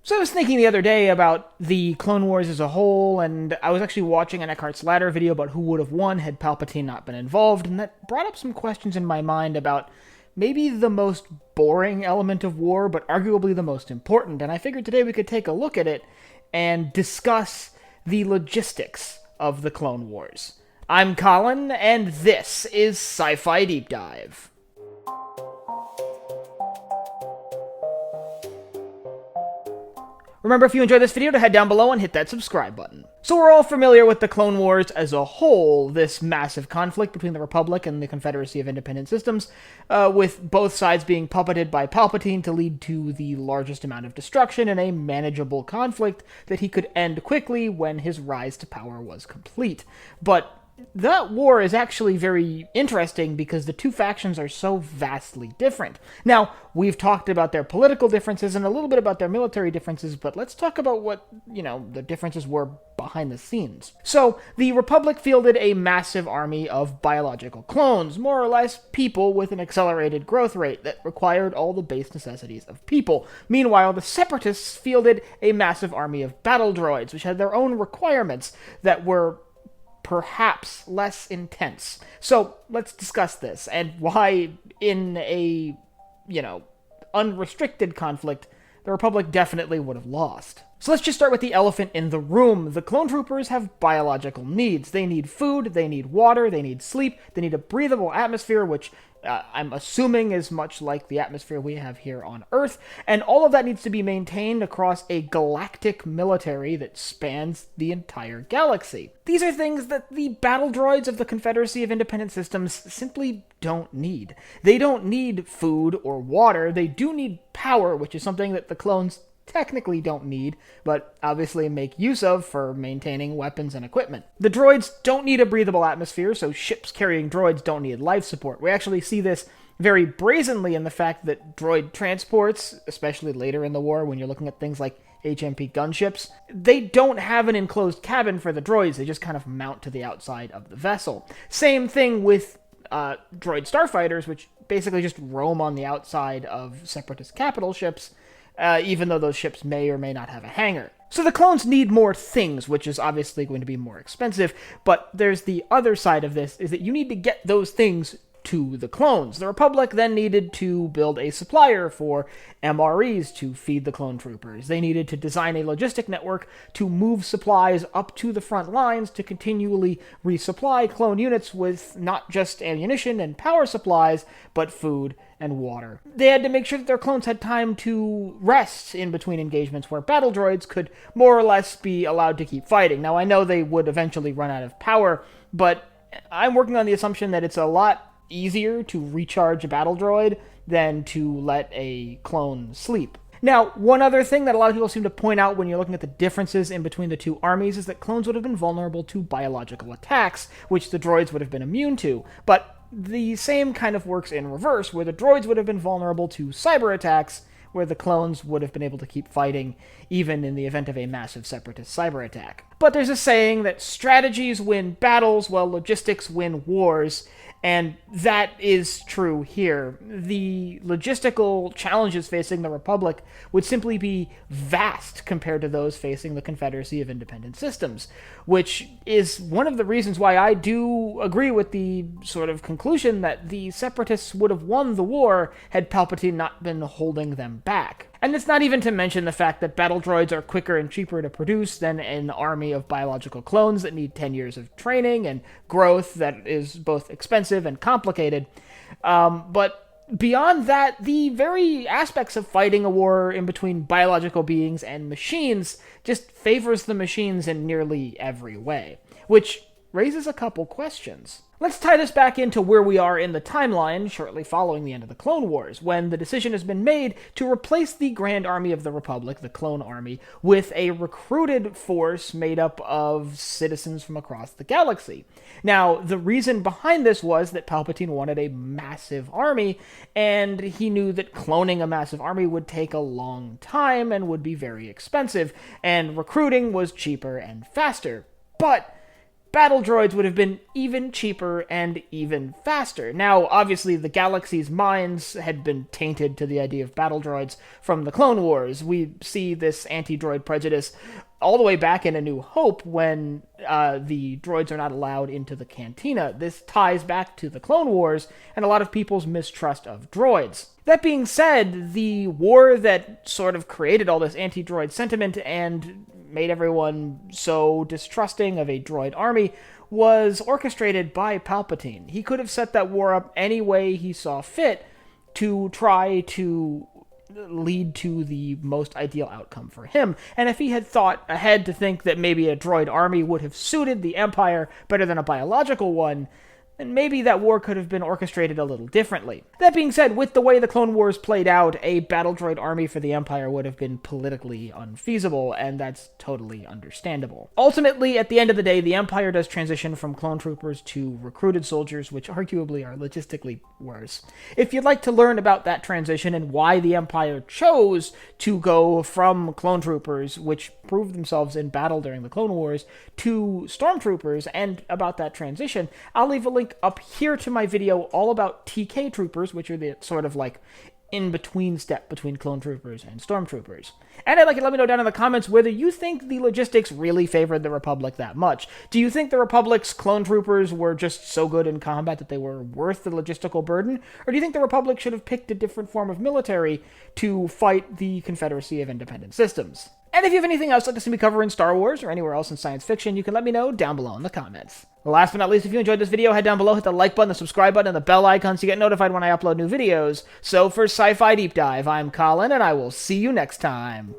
So I was thinking the other day about the Clone Wars as a whole, and I was actually watching an Eckhart's Ladder video about who would have won had Palpatine not been involved, and that brought up some questions in my mind about maybe the most boring element of war, but arguably the most important, and I figured today we could take a look at it and discuss the logistics of the Clone Wars. I'm Colin, and this is Sci-Fi Deep Dive. Remember, if you enjoyed this video, to head down below and hit that subscribe button. So we're all familiar with the Clone Wars as a whole, this massive conflict between the Republic and the Confederacy of Independent Systems, with both sides being puppeted by Palpatine to lead to the largest amount of destruction in a manageable conflict that he could end quickly when his rise to power was complete. But that war is actually very interesting because the two factions are so vastly different. Now, we've talked about their political differences and a little bit about their military differences, but let's talk about what, the differences were behind the scenes. So, the Republic fielded a massive army of biological clones, more or less people with an accelerated growth rate that required all the base necessities of people. Meanwhile, the Separatists fielded a massive army of battle droids, which had their own requirements that were perhaps less intense. So let's discuss this and why in a, unrestricted conflict, the Republic definitely would have lost. So let's just start with the elephant in the room. The clone troopers have biological needs. They need food, they need water, they need sleep, they need a breathable atmosphere, which I'm assuming is much like the atmosphere we have here on Earth, and all of that needs to be maintained across a galactic military that spans the entire galaxy. These are things that the battle droids of the Confederacy of Independent Systems simply don't need. They don't need food or water. They do need power, which is something that the clones technically don't need, but obviously make use of for maintaining weapons and equipment. The droids don't need a breathable atmosphere, so ships carrying droids don't need life support. We actually see this very brazenly in the fact that droid transports, especially later in the war when you're looking at things like HMP gunships, they don't have an enclosed cabin for the droids, they just kind of mount to the outside of the vessel. Same thing with droid starfighters, which basically just roam on the outside of Separatist capital ships, even though those ships may or may not have a hangar. So the clones need more things, which is obviously going to be more expensive, but there's the other side of this, is that you need to get those things to the clones. The Republic then needed to build a supplier for MREs to feed the clone troopers. They needed to design a logistic network to move supplies up to the front lines to continually resupply clone units with not just ammunition and power supplies, but food and water. They had to make sure that their clones had time to rest in between engagements where battle droids could more or less be allowed to keep fighting. Now, I know they would eventually run out of power, but I'm working on the assumption that it's a lot easier to recharge a battle droid than to let a clone sleep. Now, one other thing that a lot of people seem to point out when you're looking at the differences in between the two armies is that clones would have been vulnerable to biological attacks, which the droids would have been immune to. But the same kind of works in reverse, where the droids would have been vulnerable to cyber attacks, where the clones would have been able to keep fighting even in the event of a massive Separatist cyber attack. But there's a saying that strategies win battles while logistics win wars, and that is true here. The logistical challenges facing the Republic would simply be vast compared to those facing the Confederacy of Independent Systems, which is one of the reasons why I do agree with the sort of conclusion that the Separatists would have won the war had Palpatine not been holding them back. And it's not even to mention the fact that battle droids are quicker and cheaper to produce than an army of biological clones that need 10 years of training and growth that is both expensive and complicated. But beyond that, the very aspects of fighting a war in between biological beings and machines just favors the machines in nearly every way, which raises a couple questions. Let's tie this back into where we are in the timeline shortly following the end of the Clone Wars, when the decision has been made to replace the Grand Army of the Republic, the Clone Army, with a recruited force made up of citizens from across the galaxy. Now, the reason behind this was that Palpatine wanted a massive army, and he knew that cloning a massive army would take a long time and would be very expensive, and recruiting was cheaper and faster. But battle droids would have been even cheaper and even faster. Now, obviously, the galaxy's minds had been tainted to the idea of battle droids from the Clone Wars. We see this anti-droid prejudice all the way back in A New Hope when the droids are not allowed into the cantina. This ties back to the Clone Wars and a lot of people's mistrust of droids. That being said, the war that sort of created all this anti-droid sentiment and made everyone so distrusting of a droid army was orchestrated by Palpatine. He could have set that war up any way he saw fit to try to lead to the most ideal outcome for him. And if he had thought ahead to think that maybe a droid army would have suited the Empire better than a biological one, then maybe that war could have been orchestrated a little differently. That being said, with the way the Clone Wars played out, a battle droid army for the Empire would have been politically unfeasible, and that's totally understandable. Ultimately, at the end of the day, the Empire does transition from clone troopers to recruited soldiers, which arguably are logistically worse. If you'd like to learn about that transition and why the Empire chose to go from clone troopers, which proved themselves in battle during the Clone Wars, to stormtroopers, and about that transition, I'll leave a link up here to my video all about TK troopers, which are the sort of like in-between step between clone troopers and stormtroopers. And I'd like you to let me know down in the comments whether you think the logistics really favored the Republic that much. Do you think the Republic's clone troopers were just so good in combat that they were worth the logistical burden? Or do you think the Republic should have picked a different form of military to fight the Confederacy of Independent Systems? And if you have anything else you'd like to see me cover in Star Wars or anywhere else in science fiction, you can let me know down below in the comments. Last but not least, if you enjoyed this video, head down below, hit the like button, the subscribe button, and the bell icon so you get notified when I upload new videos. So for Sci-Fi Deep Dive, I'm Colin, and I will see you next time.